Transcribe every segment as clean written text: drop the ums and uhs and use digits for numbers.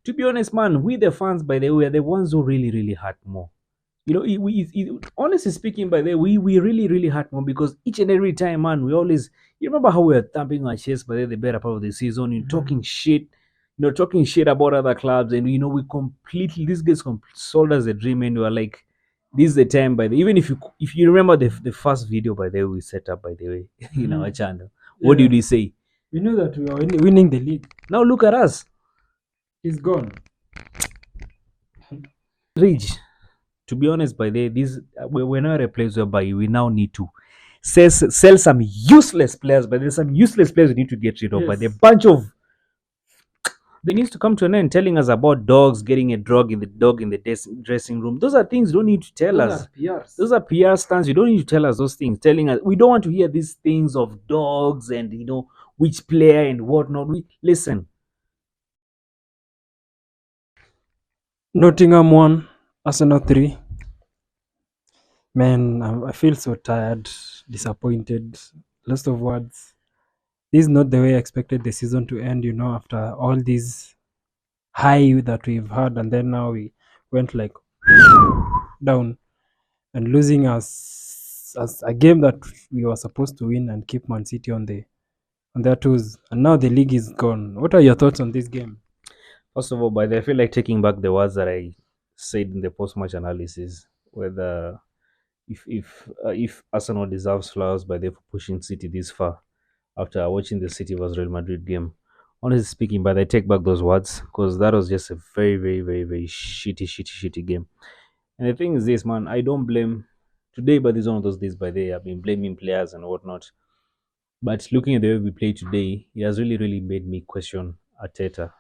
To be honest, man, we the fans, by the way, are the ones who really, really hurt more. Honestly speaking, by the way, we really, really hurt more because each and every time, man, we always. You remember how we were thumping our chests by the better part of the season, talking shit, talking shit about other clubs, and we completely these guys sold us the dream, and we were like, this is the time. By the even if you remember the first video by the way we set up by the way in our channel, what did we say? We knew that we were winning the league. Now look at us. He's gone. Rage. To be honest, by the this we're not at a place whereby we now need to sell some useless players, but there's some useless players we need to get rid of. But the bunch of they needs to come to an end telling us about dogs getting a dog in the dressing room. Those are things you don't need to tell us. Those are PR stunts. You don't need to tell us those things. Telling us we don't want to hear these things of dogs and which player and whatnot. We listen. Nottingham 1, Arsenal 3. Man, I feel so tired, disappointed, lost of words. This is not the way I expected the season to end, after all these high that we've had, and then now we went like down and losing as a game that we were supposed to win and keep Man City on their toes. And now the league is gone. What are your thoughts on this game? First of all, by the I feel like taking back the words that I said in the post-match analysis, whether if Arsenal deserves flowers by for pushing City this far after watching the City vs Real Madrid game. Honestly speaking, but I take back those words because that was just a very, very, very, very shitty game. And the thing is this, man, I don't blame today, but it's one of those days by the I've been blaming players and whatnot. But looking at the way we play today, it has really, really made me question Arteta.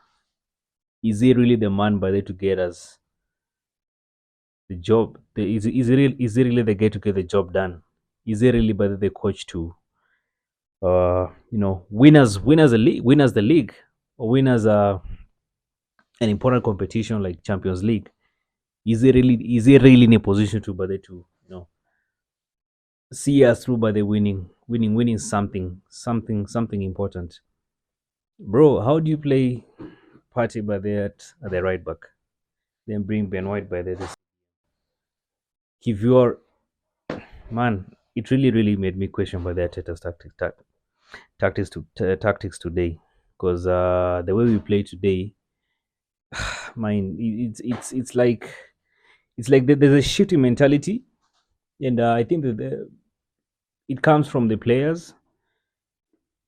Is he really the man by the to get us the job? Is he really the guy to get the job done? Is he really by the coach to winners the league or winners an important competition like Champions League? Is he really in a position to by the to see us through by the winning something important? Bro, how do you play Party by the at the right back, then bring Ben White by the if you are man, it really made me question by the Arteta's tactics today because the way we play today, mine it's like there's a shifty mentality, and I think that it comes from the players.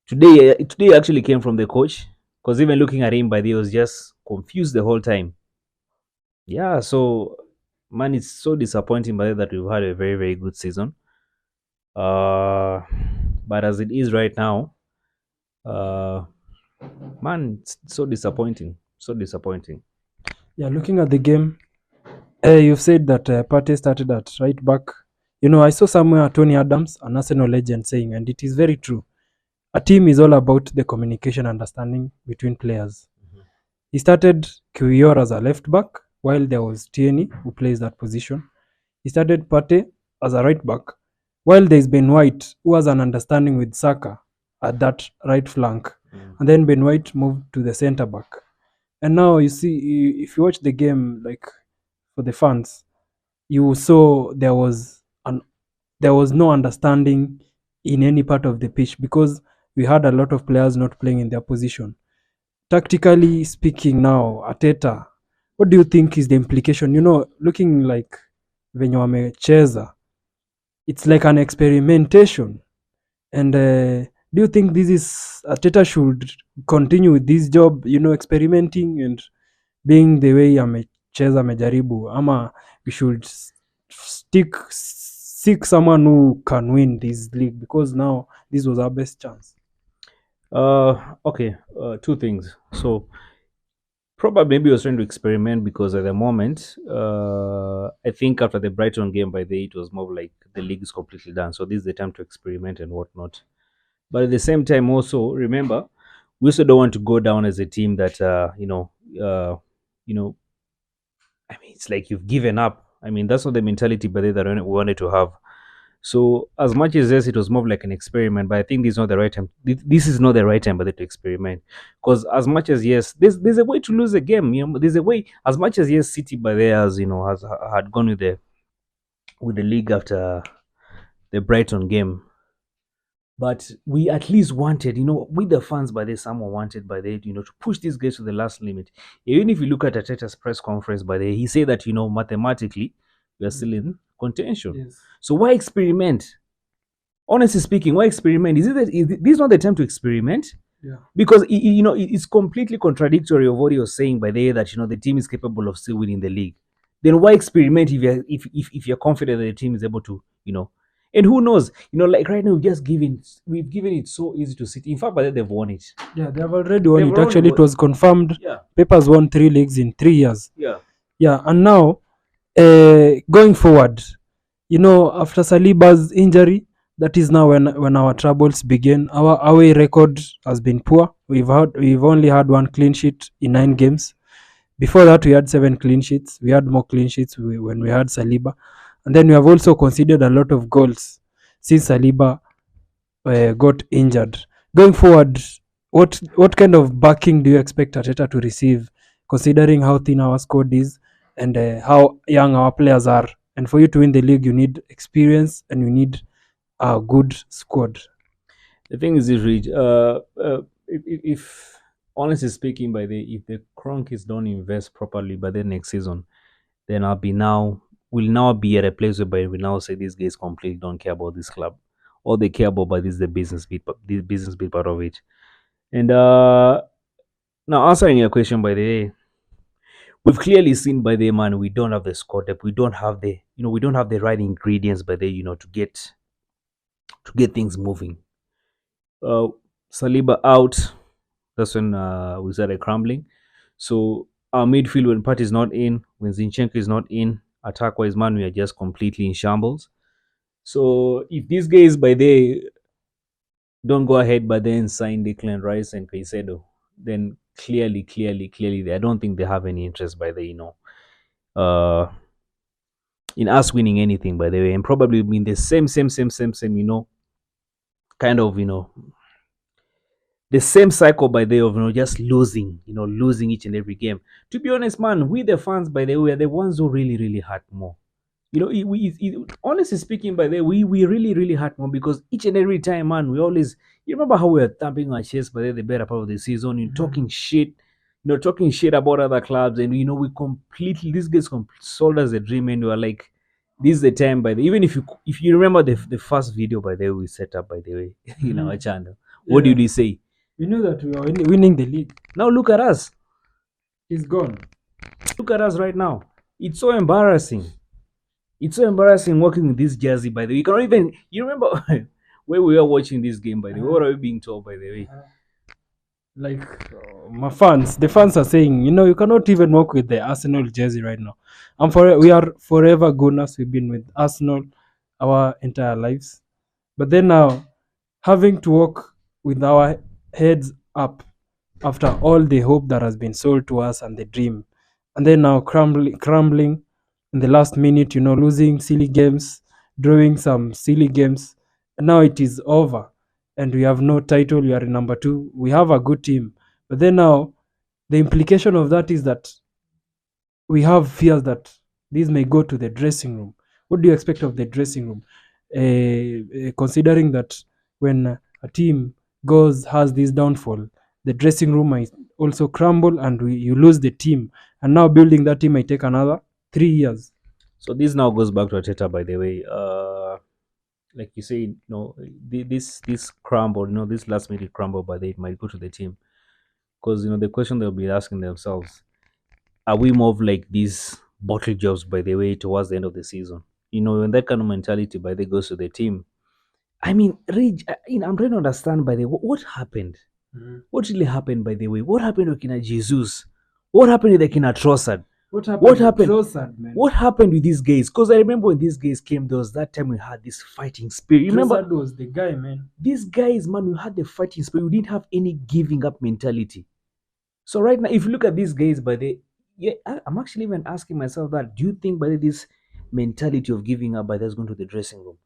Today actually came from the coach because even looking at him, by the way, was just confused the whole time. Yeah, so man, it's so disappointing by the way that we've had a very very good season. But as it is right now, uh, man, it's so disappointing. So disappointing. Yeah, looking at the game, you've said that Partey started at right back. I saw somewhere Tony Adams, an Arsenal legend, saying, and it is very true, a team is all about the communication understanding between players. He started Kiwior as a left back, while there was Tierney, who plays that position. He started Partey as a right back, while there's Ben White, who has an understanding with Saka at that right flank. And then Ben White moved to the centre back. And now you see, if you watch the game, like for the fans, you saw there was no understanding in any part of the pitch because we had a lot of players not playing in their position. Tactically speaking, now Arteta, what do you think is the implication? Looking like venye wamecheza, it's like an experimentation. And do you think this is Arteta should continue with this job, experimenting and being the way amecheza amejaribu, ama we should seek someone who can win this league because now this was our best chance? Okay. Two things. So probably maybe he was trying to experiment because at the moment, I think after the Brighton game by the it was more like the league is completely done. So this is the time to experiment and whatnot. But at the same time, also remember, we also don't want to go down as a team that I mean, it's like you've given up. I mean, that's not the mentality, but that we wanted to have. So as much as yes, it was more of like an experiment, but I think this is not the right time. This is not the right time, but to experiment, because as much as yes, there's a way to lose a game. There's a way. As much as yes, City by theirs, has had gone with the league after the Brighton game, but we at least wanted, with the fans by the someone wanted by the, to push these guys to the last limit. Even if you look at Ateta's press conference by the, he said that mathematically we are still in contention. Yes. So why experiment? Honestly speaking, why experiment? Is this not the time to experiment? Yeah. Because it's completely contradictory of what you're saying by the way that the team is capable of still winning the league. Then why experiment if you're confident that the team is able to, and who knows, like right now we've given it so easy to City. In fact, by then they've won it. Yeah, they have already won They've it. already Actually, it won. was confirmed. Yeah, Papers won 3 leagues in 3 years. yeah. Yeah, and now going forward, after Saliba's injury, that is now when our troubles begin. Our away record has been poor. We've only had 1 clean sheet in 9 games. Before that, we had 7 clean sheets. We had more clean sheets when we had Saliba, and then we have also conceded a lot of goals since Saliba got injured. Going forward, what kind of backing do you expect Arteta to receive, considering how thin our squad is and how young our players are? And for you to win the league, you need experience and you need a good squad. The thing is, this Rich, if honestly speaking, if the Kroenkes don't invest properly by the next season, then we'll now be at a place where we now say these guys completely don't care about this club. All they care about is the business bit, the business bit part of it. And now answering your question by the way, we've clearly seen by the man we don't have the squad depth, we don't have the right ingredients by the to get things moving. Uh, Saliba out, that's when we started crumbling. So our midfield, when Part is not in, when Zinchenko is not in, attack wise, man, we are just completely in shambles. So if these guys by they don't go ahead but then sign Declan Rice and Caicedo, then clearly, I don't think they have any interest by the uh in us winning anything by the way, and probably in the same, kind of the same cycle by the way of just losing each and every game. To be honest, man, we the fans by the way are the ones who really hurt more. Honestly speaking, by the way, we really hurt more because each and every time, man, we always. You remember how we were thumping our chests by the better part of the season, talking shit, talking shit about other clubs, and we completely these guys sold us a dream, and we were like, this is the time by the even if you remember the first video by the way we set up by the way in our channel, what did we say? We knew that we were winning the league. Now look at us. He's gone. Look at us right now. It's so embarrassing. It's so embarrassing working with this jersey, by the way. You cannot even. You remember where we were watching this game, by the way? What are we being told, by the way? Like the fans are saying, you cannot even walk with the Arsenal jersey right now. And we are forever Gunners. We've been with Arsenal our entire lives, but then now having to walk with our heads up after all the hope that has been sold to us and the dream, and then now crumbling in the last minute, losing silly games, drawing some silly games, and now it is over and we have no title. We are in number 2. We have a good team, but then now the implication of that is that we have fears that this may go to the dressing room. What do you expect of the dressing room, considering that when a team has this downfall, the dressing room might also crumble and you lose the team, and now building that team might take another 3 years. So this now goes back to Arteta, by the way. Like you say, this crumble, this last minute crumble, by the it might go to the team, because the question they'll be asking themselves: are we more of like these bottle jobs, by the way, towards the end of the season? When that kind of mentality by the goes to the team. I mean, Rich, I'm trying to understand by the way, what happened? What really happened by the way? What happened with Kina Jesus? What happened with the Kina Trossard? What What happened? Trossard, man? What happened with these guys? Because I remember when these guys came, there was that time we had this fighting spirit. You remember? Trossard was the guy, man. These guys, man, we had the fighting spirit. We didn't have any giving up mentality. So right now, if you look at these guys, I'm actually even asking myself that: do you think by this mentality of giving up by that's going to the dressing room?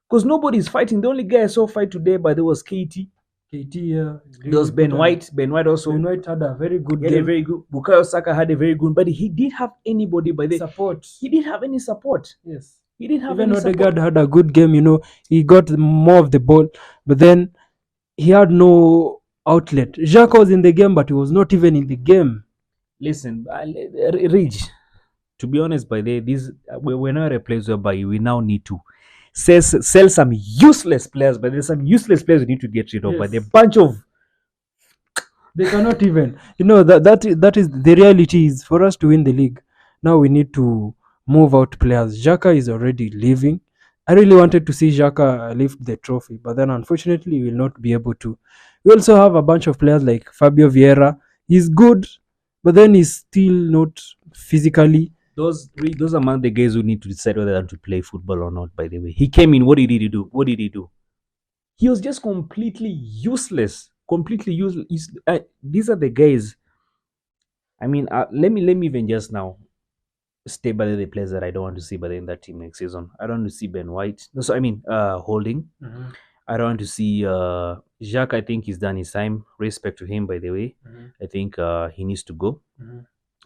Because nobody's fighting. The only guy I saw fight today, by the way, was KT. KT, yeah. There was Ben White. Ben White also. Ben White had a very good He had a game. very good. Bukayo Saka had a very good, but he didn't have anybody by the Support. He didn't have any support. Yes. He didn't have Even any Odegaard support. had a good game, he got more of the ball, but then he had no outlet. Xhaka was in the game, but he was not even in the game. Listen, Ridge, to be honest, by the these we're not at a place whereby we now need to sell some useless players, but there's some useless players we need to get rid of. Yes. But the bunch of They cannot even, that is the reality. Is for us to win the league, now we need to move out players. Xhaka is already leaving. I really wanted to see Xhaka lift the trophy, but then unfortunately, we will not be able to. We also have a bunch of players like Fabio Vieira. He's good, but then he's still not physically. those among the guys who need to decide whether to play football or not. By the way, he came in. What did he do? What did he do? He was just completely useless. Completely useless. These are the guys. I mean, let me even just now stay by the players that I don't want to see by the in that team next season. I don't want to see Ben White. No, so I mean, Holding. Mm-hmm. I don't want to see Jacques. I think he's done his time. Respect to him, by the way. Mm-hmm. I think he needs to go. Mm-hmm.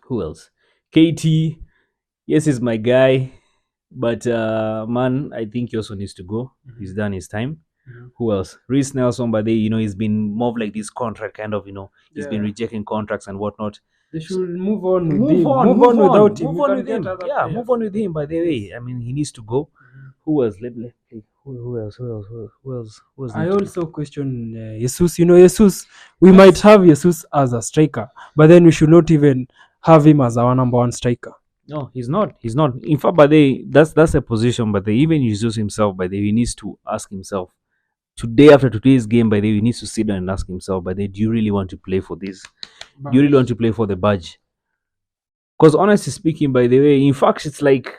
Who else? KT. Yes, he's my guy, but man, I think he also needs to go. Mm-hmm. He's done his time. Mm-hmm. Who else? Reece Nelson, but he's been more of like this contract kind of. He's been rejecting contracts and whatnot. They should move on with Move him. on, Move on without him. Move We on can with get him. other Yeah, players. move on with him. By the way, I mean, he needs to go. Mhm. Who else? Who else? Who else? Who else? Who else? I need to- also question Jesus. Jesus, we might have Jesus as a striker, but then we should not even have him as our number one striker. No, he's not. He's not. In fact, by the that's a position. But even Jesus himself, by the he needs to ask himself today after today's game. By the he needs to sit down and ask himself, by the do you really want to play for this? Do you really want to play for the badge? Because honestly speaking, by the way, in fact, it's like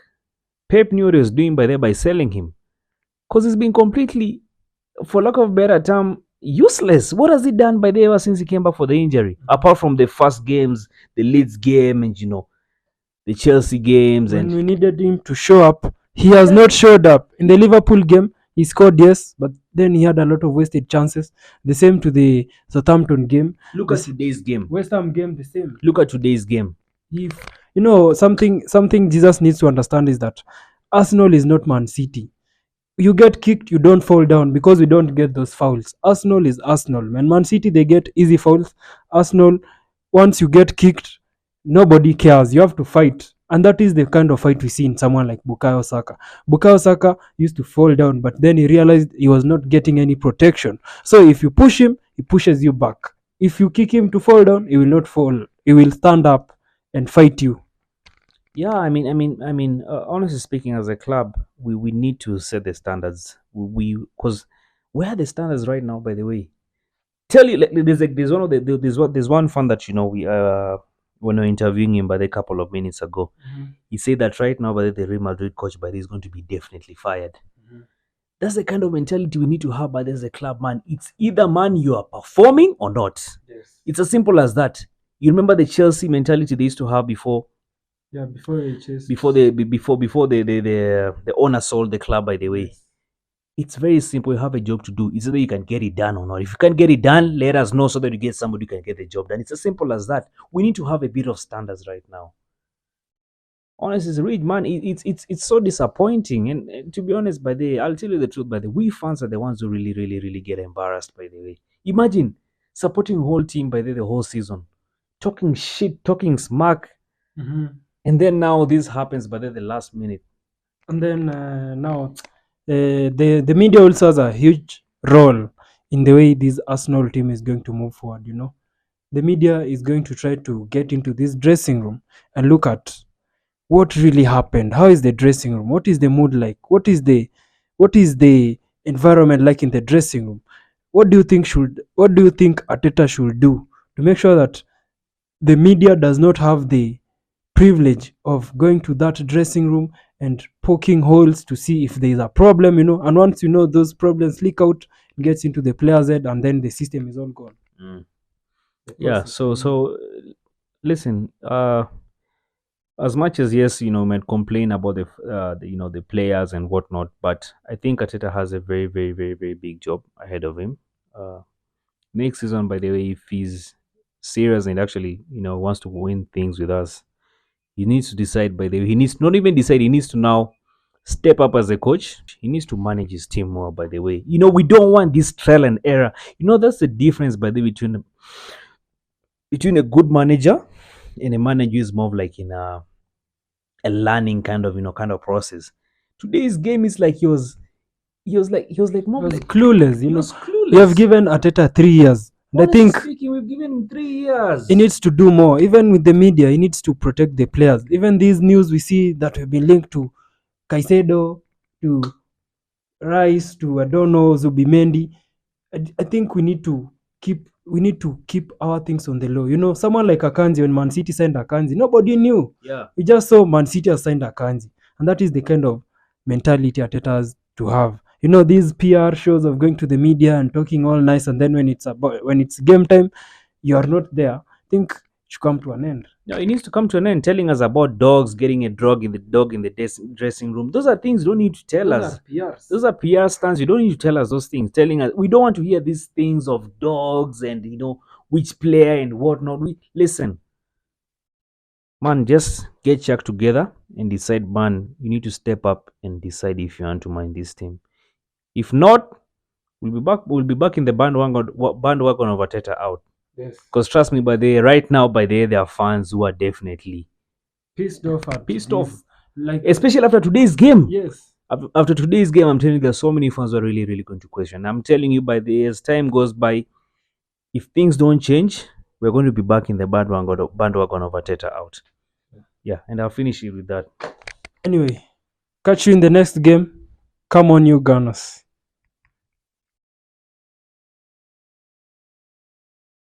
Pep knew what he was doing by selling him. Because he's been completely, for lack of a better term, useless. What has he done by the ever since he came back for the injury? Apart from the first games, the Leeds game, and the Chelsea games, When and we needed him to show up, he has not showed up. In the Liverpool game, he scored, yes, but then he had a lot of wasted chances. The same to the Southampton game. look at today's game. West Ham game, the same. Look at today's game. If something Jesus needs to understand is that Arsenal is not Man City. You get kicked, you don't fall down because we don't get those fouls. Arsenal is Arsenal. When Man City, they get easy fouls. Arsenal, once you get kicked, nobody cares. You have to fight. And that is the kind of fight we see in someone like Bukayo Saka. Bukayo Saka used to fall down, but then he realized he was not getting any protection. So if you push him, he pushes you back. If you kick him to fall down, he will not fall. He will stand up and fight you. Yeah, honestly speaking, as a club, we need to set the standards. Because where are the standards right now? By the way, tell you, like, there's one fan that we when we were interviewing him by a couple of minutes ago. He said that right now, by the Real Madrid coach, by is going to be definitely fired. That's the kind of mentality we need to have by as a club, man. It's either, man, you are performing or not. Yes. It's as simple as that. You remember the Chelsea mentality they used to have before the owner sold the club, by the way. Yes. It's very simple. You have a job to do. It's either you can get it done or not. If you can't get it done, let us know so that you get somebody who can get the job done. It's as simple as that. We need to have a bit of standards right now. Honestly, Reed, man, it's so disappointing. And to be honest, I'll tell you the truth, we fans are the ones who really, really, really get embarrassed, by the way. Imagine supporting the whole team the whole season, talking shit, talking smack, and then now this happens by the last minute. And then now the media also has a huge role in the way this Arsenal team is going to move forward. The media is going to try to get into this dressing room and look at what really happened. How is the dressing room? What is the mood like? What is the environment like in the dressing room? What do you think Arteta should do to make sure that the media does not have the privilege of going to that dressing room and poking holes to see if there is a problem, and once those problems leak out, it gets into the player's head, and then the system is all gone. Yeah, so listen, As much as yes, might complain about the players and whatnot, but I think Ateta has a very, very, very, very big job ahead of him. Uh, Next season, by the way, if he's serious and actually wants to win things with us, he needs to decide. By the way, he needs not even decide. He needs to now step up as a coach. He needs to manage his team more. By the way, we don't want this trial and error. That's the difference by the way between a good manager and a manager who is more of like in a learning kind of process. Today's game is like he was like He more was like clueless, he you know. was We have clueless. given Ateta 3 years. And I Honestly think speaking, we've given him 3 years. he needs to do more. Even with the media, he needs to protect the players. Even these news we see that have been linked to Caicedo, to Rice, to I don't know, Zubimendi. I think we need to keep our things on the low. Someone like Akanji, when Man City signed Akanji, nobody knew. Yeah. We just saw Man City has signed Akanji, and that is the kind of mentality Arteta has to have. These PR shows of going to the media and talking all nice, and then when it's game time, you are not there. I think it should come to an end. No, it needs to come to an end. Telling us about dogs getting a dog in the dressing room. Those are things you don't need to tell us. PRs. Those are PR stunts. You don't need to tell us those things. Telling us we don't want to hear these things of dogs and which player and whatnot. We listen, man. Just get your act together and decide, man. You need to step up and decide if you want to mind this team. If not, we'll be back. We'll be back in the bandwagon of Ateta out. Yes. Because trust me, right now, there are fans who are definitely Pissed off. pissed off, Like, especially after today's game. yes. After today's game, I'm telling you, there's so many fans who are really, really going to question. I'm telling you, as time goes by, if things don't change, we're going to be back in the bandwagon of Ateta out. Yeah, and I'll finish it with that. Anyway, catch you in the next game. Come on, you Gunners.